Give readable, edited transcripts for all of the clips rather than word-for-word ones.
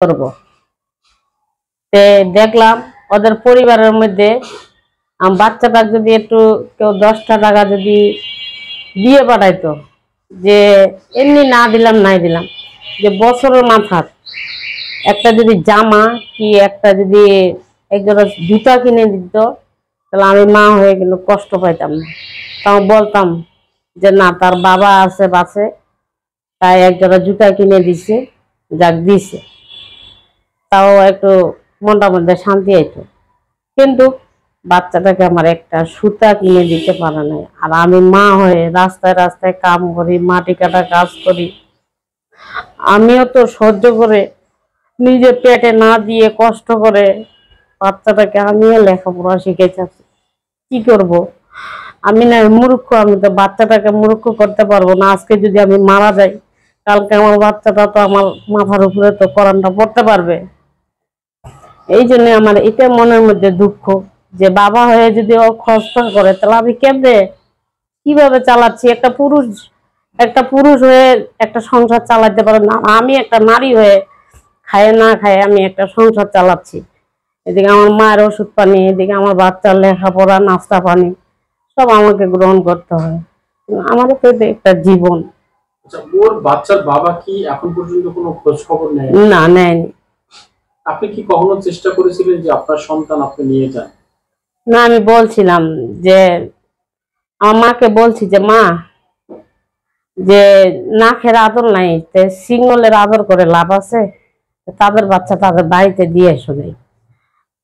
করব। দেখলাম ওদের পরিবারের মধ্যে বাচ্চাটা যদি একটু কেউ 10টা টাকা যদি দিয়ে পাঠাইতো, যে এমনি না দিলাম নাই দিলাম, যে বছরের মাথা একটা যদি জামা কি একটা যদি একজোড়া জুতা কিনে দিত, তাহলে আমি মা হয়ে কিন্তু কষ্ট পাইতাম না। তাও বলতাম যে না, তার বাবা আছে বাসে, তাই একজোড়া জুতা কিনে দিছে, যাক দিছে, তাও একটু মনটার মধ্যে শান্তি আইতো। কিন্তু বাচ্চাটাকে আমার একটা সুতা কিনে দিতে পারে নাই। আর আমি মা হয়ে রাস্তায় রাস্তায় কাম করি, মাটি কাটা কাজ করি, আমিও তো সহ্য করে নিজে পেটে না দিয়ে কষ্ট করে বাচ্চাটাকে আমিও লেখাপড়া শিখেছি। কি করব? আমি না মূর্খ, আমি তো বাচ্চাটাকে মূর্খ করতে পারবো না। আজকে যদি আমি মারা যাই, কালকে আমার বাচ্চাটা তো আমার মাথার উপরে তো কোরআনটা পড়তে পারবে। এই জন্য আমার এটা মনের মধ্যে দুঃখ, যে বাবা হয়ে যদি ও কষ্ট করে, তাহলে আমি কেমনে কিভাবে চালাচ্ছি? একটা পুরুষ হয়ে একটা সংসার চালাতে পারে না, আমি একটা নারী হয়ে খায় না খায় আমি একটা সংসার চালাচ্ছি। এদিকে আমার মায়ের ওষুধ পানি, এদিকে আমার বাচ্চার লেখাপড়া, নাস্তা পানি সব আমাকে গ্রহণ করতে হয়। আমারও তো একটা জীবন। আচ্ছা, ওর বাচ্চার বাবা কি এখন পর্যন্ত কোনো খোঁজ খবর নেয় না? নেয়নি। আপনি কি কখনো চেষ্টা করেছিলেন যে আপনার সন্তান আপনি নিয়ে যান? না, আমি বলছিলাম যে আমার মাকে বলছি যে মা, যে নাখের আদর নাই, সিঙ্গলের আদর করে লাভ আছে, তাদের বাচ্চা তাদের বাড়িতে দিয়ে শুনে।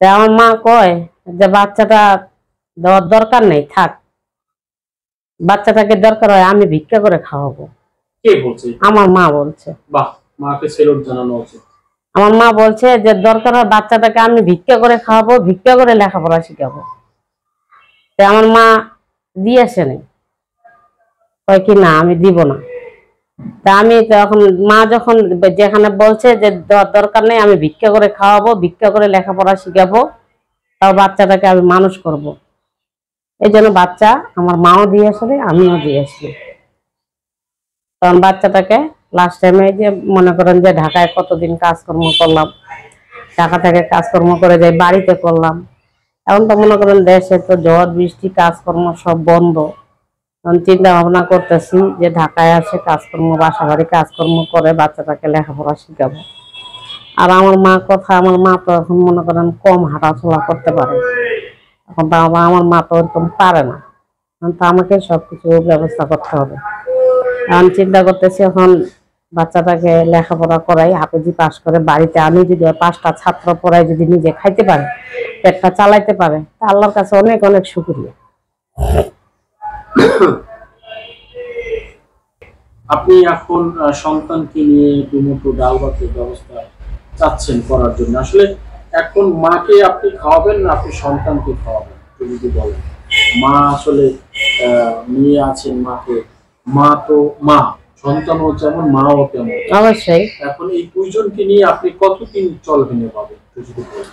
আমার মা কয় যে বাচ্চাটা দেওয়ার দরকার নেই, থাক, বাচ্চাটাকে দরকার হয় আমি ভিক্ষা করে খাওয়াবো। কে বলছে? আমার মা বলছে। বাহ, মাকে সেলুট জানানো উচিত। আমার মা বলছে যে দরকার হয় বাচ্চাটাকে আমি ভিক্ষা করে খাওয়াবো, ভিক্ষা করে লেখাপড়া শিখাবো। আমার মা দিয়েছে না, কয় কি না আমি দিব না। তা আমি তখন মা যখন যেখানে বলছে যে দরকার নেই, আমি ভিক্ষা করে খাওয়াবো, ভিক্ষা করে লেখাপড়া শিখাবো, তাও বাচ্চাটাকে আমি মানুষ করব। এই জন্য বাচ্চা আমার মাও দিয়েছিল, আমিও দিয়েছি। তখন বাচ্চাটাকে লাস্ট টাইমে যে মনে করেন যে ঢাকায় কতদিন কাজকর্ম করলাম, ঢাকা থেকে কাজকর্ম করে যাই, বাড়িতে করলাম। এখন তো মনে করেন দেশে তো ঝড় বৃষ্টি, কাজকর্ম সব বন্ধ। চিন্তা ভাবনা করতেছি যে ঢাকায় আছে কাজকর্ম, বাসা বাড়ি কাজকর্ম করে বাচ্চাটাকে লেখাপড়া শিখাবো। আর আমার মা আমার মা তো এখন মনে করেন কম হাঁটাচলা করতে পারে, এখন তো আমার মা তো ওরকম পারে না, তো আমাকে সবকিছু ব্যবস্থা করতে হবে। এখন চিন্তা করতেছি এখন বাচ্চাটাকে লেখাপড়া করাই, হাফেজি পাস করে বাড়িতে আমি যদি 5টা ছাত্র পড়াই, যদি নিজে খাইতে পারে, পেটটা চালাইতে পারে, তা আল্লাহর কাছে অনেক অনেক শুকরিয়া। আপনি এখন সন্তানকে নিয়ে দুমুঠো ডাল ভাতের ব্যবস্থা চাচ্ছেন করার জন্য, আসলে এখন মাকে আপনি খাওয়াবেন না আপনি সন্তানকে খাওয়াবেন যদি বলেন? মা আসলে নিয়ে আছেন মাকে, মা তো মা, সন্তানও যেমন মাও তেমন। অবশ্যই। এখন এই দুইজনকে নিয়ে আপনি কতদিন চলবেন এভাবে যদি বলেন?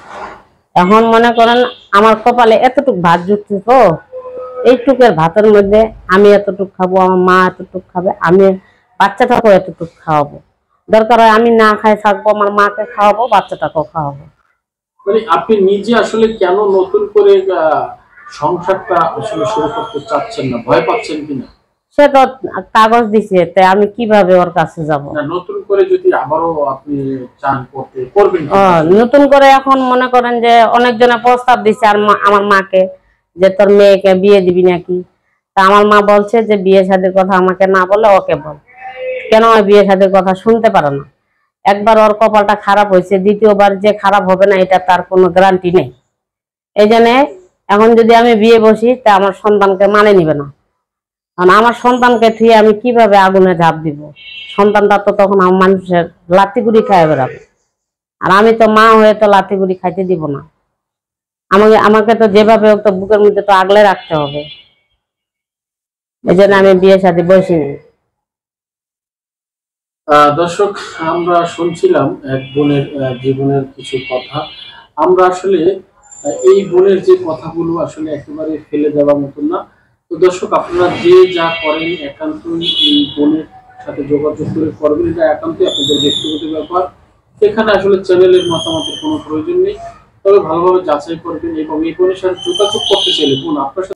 এখন মনে করেন আমার কপালে এতটুক ভাত জুটছে, তো এইটুকের ভাতের মধ্যে আমি এতটুক খাবো, আমার মা এতটুক খাবে, আমি বাচ্চাটাকেও এতটুক খাওয়াবো। দরকার হয় আমি না খাই থাকবো, আমার মাকে খাওয়াবো, বাচ্চাটাকেও খাওয়াবো। মানে আপনি নিজে আসলে কেন নতুন করে সংসারটা আসলে শুরু করতে চাচ্ছেন না? ভয় পাচ্ছেন কিনা? সে তো কাগজ দিছে, তাই আমি কিভাবে ওর কাছে যাব? নতুন করে যদি আবারও আপনি চান করতে, করবেন? নতুন করে এখন মনে করেন যে অনেকজনে প্রস্তাব দিছে আর আমার মাকে, যে তোর মেয়েকে বিয়ে দিবি নাকি। তা আমার মা বলছে যে বিয়ে শাদীর কথা আমাকে না বলে ওকে বল। কেন বিয়ে শাদীর কথা শুনতে পারে না? একবার ওর কপালটা খারাপ হয়েছে, দ্বিতীয়বার যে খারাপ হবে না এটা তার কোনো গ্যারান্টি নেই। এই জন্য এখন যদি আমি বিয়ে বসি, তা আমার সন্তানকে মানে নিবে না। কারণ আমার সন্তানকে থুয়ে আমি কিভাবে আগুনে ঝাঁপ দিব? সন্তানটা তো তখন আমার মানুষের লাত্তিগুড়ি খায় বেড়াবে, আর আমি তো মা হয়ে তো লাত্তিগুড়ি খাইতে দিব না। আমাকে তো যেভাবে তো বুকের মধ্যে তো আগলে রাখতে হবে। এই জন্য আমি বিয়ে শাদী বসিনি। দর্শক, আমরা শুনছিলাম এক বোনের জীবনের কিছু কথা। আমরা আসলে এই বোনের যে কথাগুলো আসলে একেবারে ফেলে দেওয়ার মতন না। তো দর্শক, আপনারা যে যা করেন একান্তই এই বোনের সাথে যোগাযোগ করে করবেন, এটা একান্তই আপনাদের ব্যক্তিগত ব্যাপার। এখানে আসলে চ্যানেলের মতামতের কোনো প্রয়োজন নেই, তবে ভালোভাবে যাচাই করবেন এবং এই বোনের সাথে যোগাযোগ করতে চাইলে বোন আপনার সাথে